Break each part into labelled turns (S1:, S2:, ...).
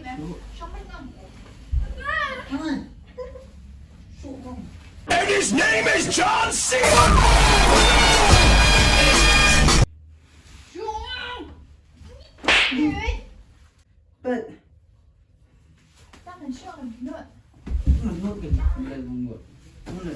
S1: And his name is John C.
S2: But
S3: ta thành sợ làm nữa
S2: nuốt kìa, đây con nuốt, nuốt này,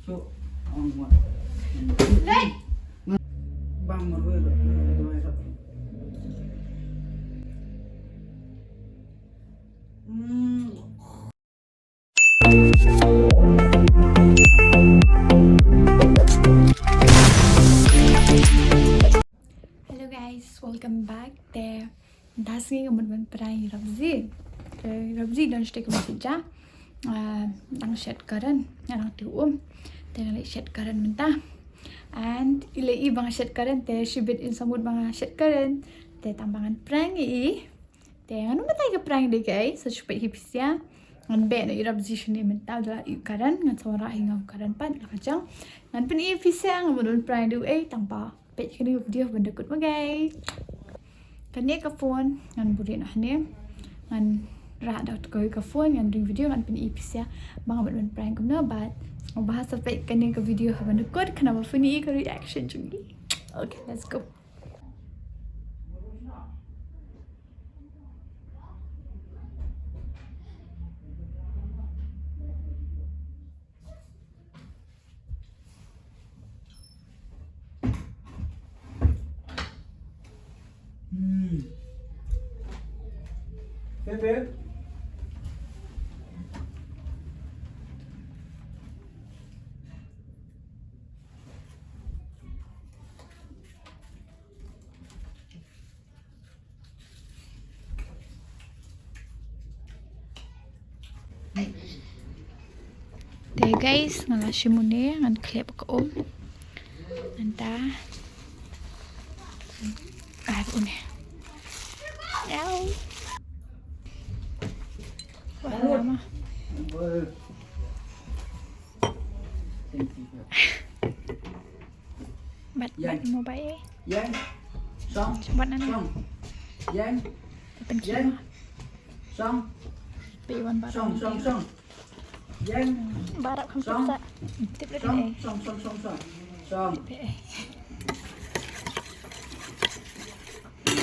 S2: số, ông nuốt,
S3: lên
S2: băng mà nuôi rồi.
S3: Hello guys, welcome back. Das ging mình prank Rapzy. Rapzy đang stick một chút đang set current, đang tiup. Đang lại set current mình ta. And ilai bang set current te shibit in samud bang set current te tambangan prank i. Te anu matay ka prank deh guys. So supaya hipsia. Ngan be na Rapzy shini mình ta adalah i current ngan sawara hinga current pan lakajang. Ngan pun i hipsia ngan mun prank du tanpa peit kini video benda kut guys. Kani ka phone ngan buri nah ni ngan ra dak koi ka phone ngan ring video ngan pin ipis ya bang ban prank kum na bat bahasa peit kani ka video benda kut kenapa funny ka reaction juga. Okay, let's go.
S2: Babe.
S3: Deh guys, ngalasih mune ngan klip ke om. Anta. Une. Yaw. Wah, lama. Bat mau baik.
S2: Yang, song,
S3: Buat nana.
S2: song, yang,
S3: Penting.
S2: song,
S3: Piwan barat.
S2: song, yang,
S3: Barat kamu
S2: Song.
S3: bisa. Tip lagi
S2: song,
S3: eh.
S2: song.
S3: Eh.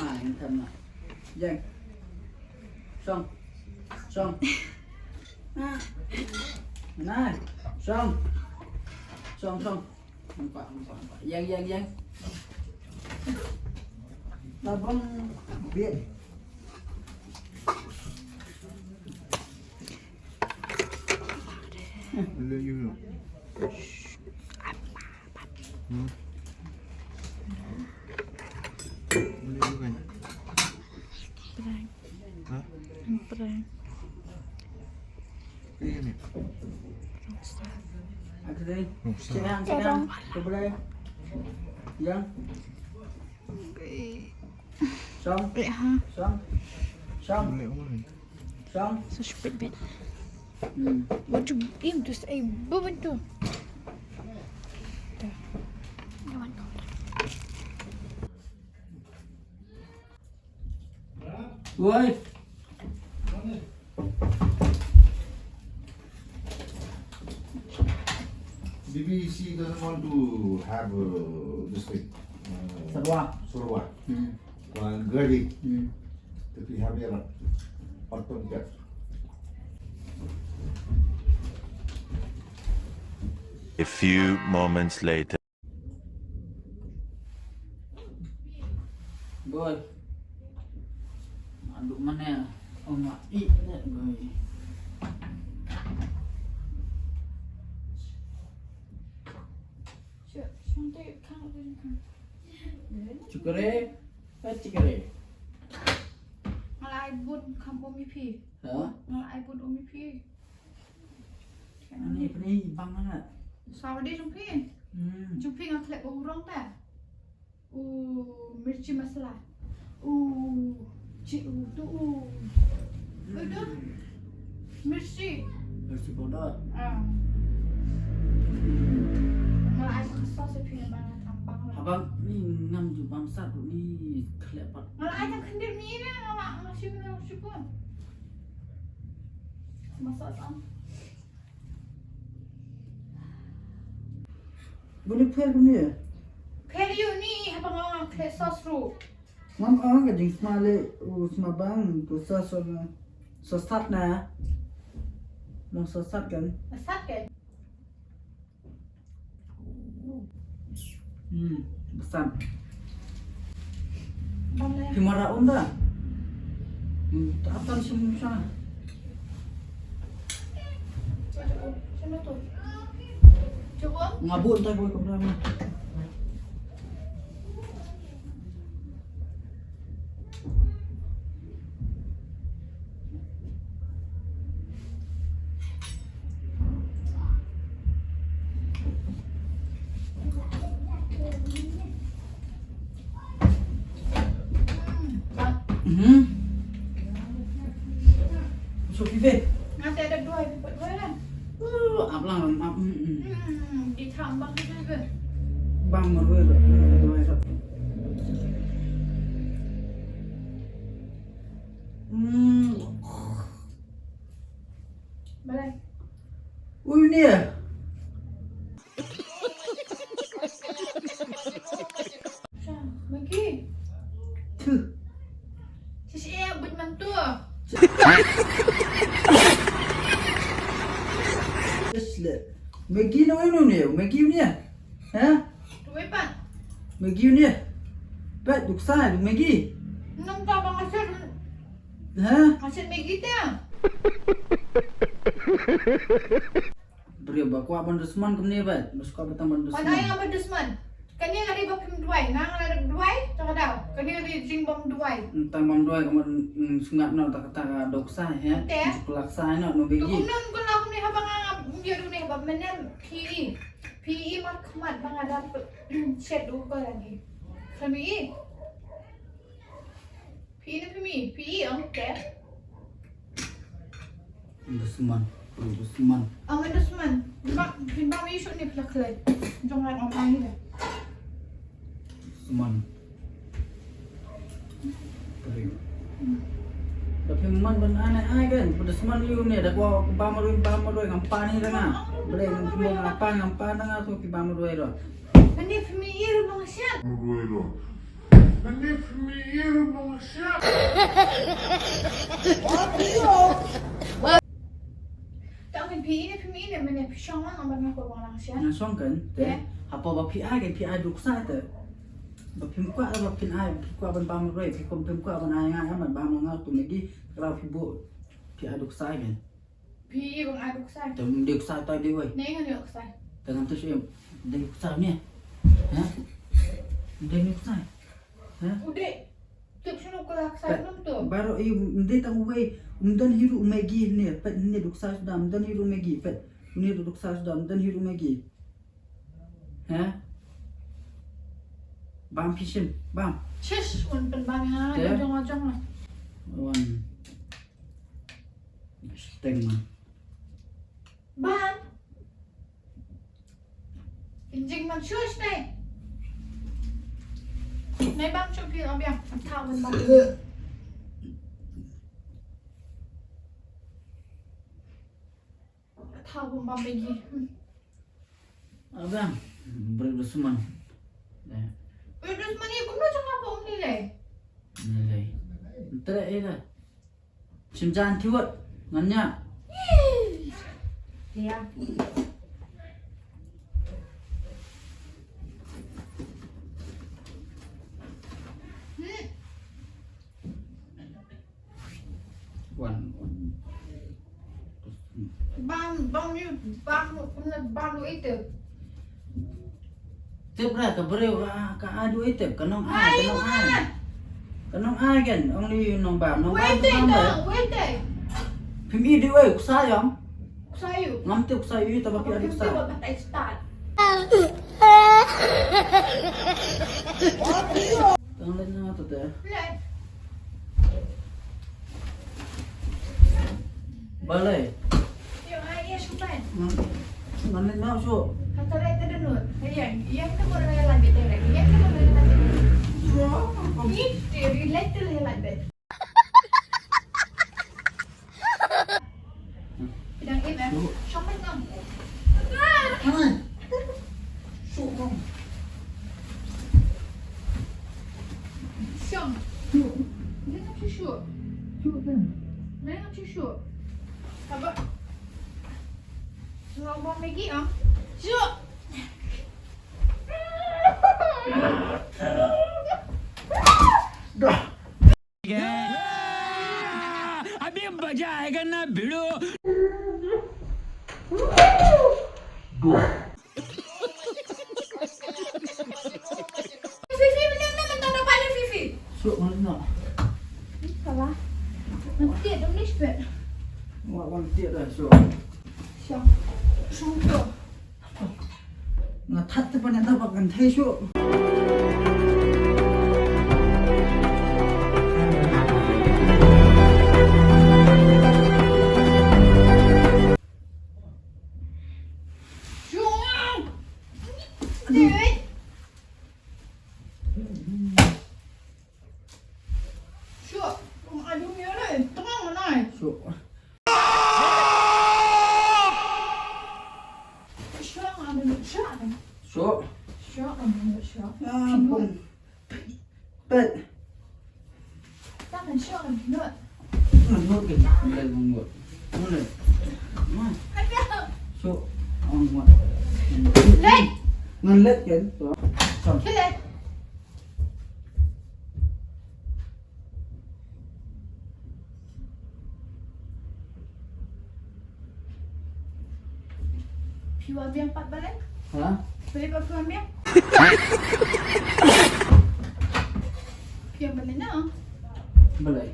S2: Anh thầm này, yang, song, này, song, không phải, yang, là bông biển.
S1: Let you know. Boleh bukan?
S3: Prank.
S1: Hah?
S3: Prank.
S1: Ini ni.
S2: Aku tadi,
S1: Oh, salah.
S2: sedang, kebelah, yang, song,
S3: Ha.
S2: song,
S1: Boleh orang.
S2: song.
S3: So stupid bit. What you aim to say? Betul. Dah. Jangan kau.
S2: Ui,
S1: BBC doesn't want to have this thing.
S2: Sarwa.
S1: Surwa. Gadi.
S2: Hmm.
S1: Tapi habis lah. Patut kat.
S4: A few moments later.
S2: Boy. Aduk mana? Oh mak ik dah boy.
S3: Cantik kan udah kan.
S2: Cukure, cukure.
S3: Malah ibu kamu mipi.
S2: Hả?
S3: Malah ibu mipi.
S2: Ni bang mana?
S3: Sawa dia jumpi. Jumpi ngak klep orang ta. Mirci masalah. Cik tu. Udah. Mirci.
S2: Nasi bodoh.
S3: Malah ibu kesal saya punya mana tampang.
S2: Abang ni ngam ju bangsa tu ni kelepat.
S3: Malah ibu kendir ni dah malah pun. Masak sang.
S2: Boleh per ni.
S3: Peliu ni apa ngah kle sos ru.
S2: Ngam ang ka ding smale smabang tu sosat na. Mau sosat kan?
S3: Masak kan?
S2: Besar.
S3: Boleh.
S2: Himara onda. Tak apa semua.
S3: Sino tu? Cukup?
S2: Ngabut tak boleh keberapa. So pive.
S3: Nanti ada dua kan?
S2: Ablang
S3: Ditambah juga.
S2: bang marwe ro.
S3: Boleh.
S2: Ui ni.
S3: Shah, Magi.
S2: Tu.
S3: Sisi buat mantu.
S2: Isle. Megi no ni. Megi ni. Ha?
S3: Dua pan.
S2: Megi ni. Pat duk sai duk Megi.
S3: Nung tak bang asyik.
S2: Ha?
S3: Asyik Magi dia.
S2: Beri bakwa bandusman kemni pat. Muska batang bandusman.
S3: Mana yang berdusman? Kani ada bapim duai, nang ada duai, tak ada. Kani ada jingbom duai.
S2: Entah bang doi kaman sungat no tak kata dok sai ha. Kulak sai no Megi.
S3: Tukunan ko lang ni habang dia ni habang menem PE. PE mat khamat bang ada set do ko lagi. Kami PE ni kami PE ang ke.
S2: Bandusman. Bandusman.
S3: Ang endosman. Pynbam isu ni pelak-pelak. Jangan orang ni dah.
S2: Seman. Beri. Tapi man ban anai kan. Pada seman you ni dah gua bamarui ngampan ni dengar. Boleh ngampan dengar tu bamarui ro.
S3: Kani PE bang siap. Tak kan PE ni mana pisang lah abang aku bang siap.
S2: Nasong kan? Apa bapi ai kan PI duk sai tu. Bapi muka apa pin ai, muka ban bamarui, muka ban ai ngai amat bamang tu lagi kalau fibu PI duk sai kan.
S3: PE bang aduk sai.
S2: Tapi dia sai tai dia wei.
S3: Ni kan dia sai.
S2: Dengan tu siapa? Dia sai ni. Ha? Dia ni sai. Ha?
S3: Udah. Tip sino ko lak sai nom tu.
S2: Baru dia tahu wei, hiru Megi ni, pet ni duk sai sudah, hiru Megi, pet ni duk sai sudah, hiru Megi. Ha? Bam pishin, bam.
S3: Shish, un pynbam yang
S2: Dia?
S3: ajong lah.
S2: Wan. Steng man.
S3: Bam. Injing man shush ni. Nay bam chụp kia ông bia, thao bên bam. Thao bên bam bên gì?
S2: Abang, berdusman.
S3: Terus mana pun macam apa om ni leh?
S2: Nilai. Entar era. Cimjan tiwat, nganya.
S3: Ya.
S2: Wan.
S3: Bam lu itu.
S2: Tiap lah ke beriu ke adu itu, kenong ai kan, only nong bam
S3: Wait deh.
S2: Pimi di wei kusayam.
S3: Sayu.
S2: Ngam tu kusayu itu tapi ada kusay.
S3: Buat batai start.
S2: Tang lain na tu teh.
S3: Leh.
S2: Balai.
S3: Yung ayah supan.
S2: Ngan lain na so.
S3: Kata lain tu dengar. Ayah, yang tu boleh lanjut lagi. Yang tu boleh lanjut. Ini relate tu lagi. tisu. Mana tisu? Apa? Ngomong lagi ah. Tisu.
S5: अभी मजा आएगा ना भिड़ो
S3: Fifi benar nak mentang dah balik Fifi.
S2: Syuk mana?
S3: Salah. Nanti ada ni sebab.
S2: Wah, wantiak dah syuk.
S3: Siap. Sungguh.
S2: Ngatat tu pun nak dapat gantai syuk. Syuk. Syuk. Ya ampun. Peit. Mengut ke? Mulai mengut. Mulai. Syuk. Mengut. Ngelet kan? Sam.
S3: Piwa biang 4 balik.
S2: Ha?
S3: Boleh buat piwa biang? Piwa balik nak?
S2: Boleh.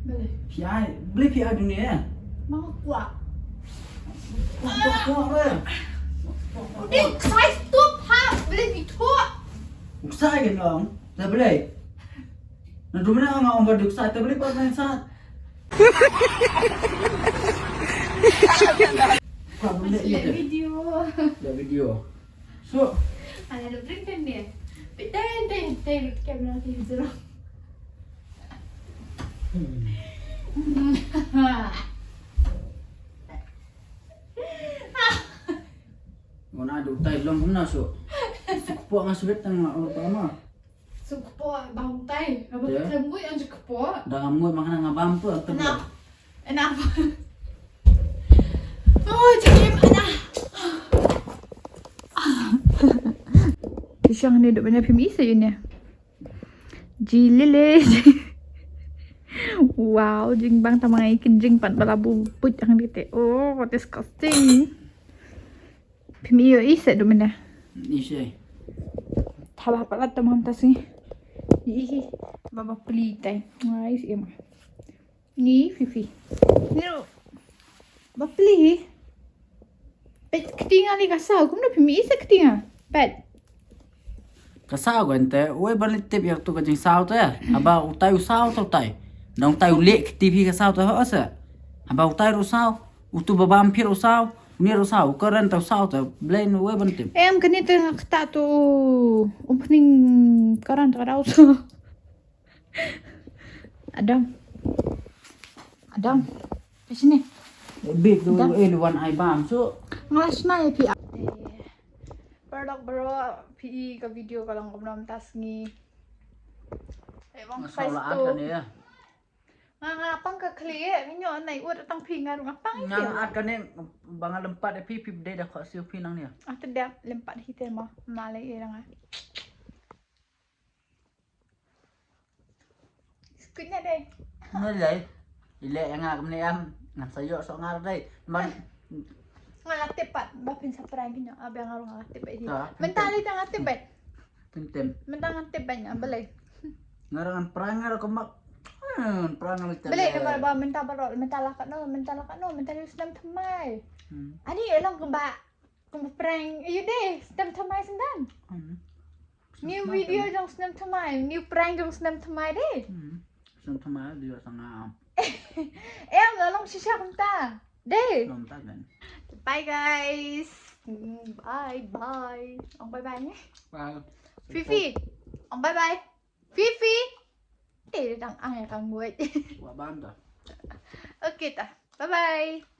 S3: Boleh.
S2: PI, boleh PI dunia.
S3: Mau kuat.
S2: Kuat dah.
S3: Dia size tu pak. Boleh ditua.
S2: Uksai kan long? Dah boleh. Nah, dulu mana orang berduk uksai, tak boleh buat main saat. Kau boleh
S3: Lihat
S2: je.
S3: video.
S2: Dah video. So,
S3: Ada lu bring kan dia. Ten kamera tu zero.
S2: mana ada utai belum pernah so. Sukup dengan sulit tengah pertama.
S3: Sukup bang tay. Apa
S2: Ya.
S3: sembui yang sukup.
S2: Dah ngamut makan dengan bumper.
S3: Enak. Oh, jadi mana? Pisang ni duk banyak film isa yun ya. Jilele. Wow, jing bang tamang ikan jing pan balabu put ang dite. Oh, what disgusting. Film iyo isa duk mana?
S2: Ni saya.
S3: Thala pala tamam tas ni. Ni baba peli tay. Ay, si Emma. Ni Fifi. Ni bapeli. Pet ketinggal ni kasau. Kau nak pimi isa ketinggal. Pet.
S2: Kasau kan te, oi balik tip yang tu kajing sao tu ya. Aba utai usau tu utai. Dah utai ulek TV kasau tu apa asa? Aba utai rusau, utu babampir usau, ni rusau, keren tu usau tu, blain oi balik tip.
S3: Em kani tengah kata tu opening karan terau tu. Adam. Di sini.
S2: Big tu luan ai bam so.
S3: Ngalas na ya pi. Produk baru pi ke video kalau kau belum tas ni. Bang size
S2: Masalah
S3: tu.
S2: akan ya.
S3: Ngapang ke clear minyo nai ud tang pi ngarung apang
S2: Yang akan ni bangal lempat pi day dah kau siu pinang ni.
S3: Ah tidak lempat hitam mah malai irang ah. Sekutnya deh.
S2: Ngelai. Ile yang ngak ni am ngam sayok sok ngar dai. Man
S3: Ngalat tepat bapin saprai kinyo abang ngarung ngalat tepat di.
S2: Ah,
S3: Mentali tang tepat.
S2: tem.
S3: Mentang tepat nya balai.
S2: Ngarangan perangar ko mak. Perangar kita.
S3: Balai na ba menta barol mentala kat no mentali sedam thamai. Ani elang kemba prank you deh sedam thamai sendan. New video jong sedam thamai, new prank jong sedam thamai deh.
S2: Sedam thamai dia sangat.
S3: Em lalong sisya kunta. Deh.
S2: Belum tak kan.
S3: Bye guys. Bye. Ông bye bye nhé.
S2: Wow.
S3: Fifi. Ông bye bye. Fifi. Để đang ăn càng nguội.
S2: Wah banda.
S3: Ok ta. Bye bye.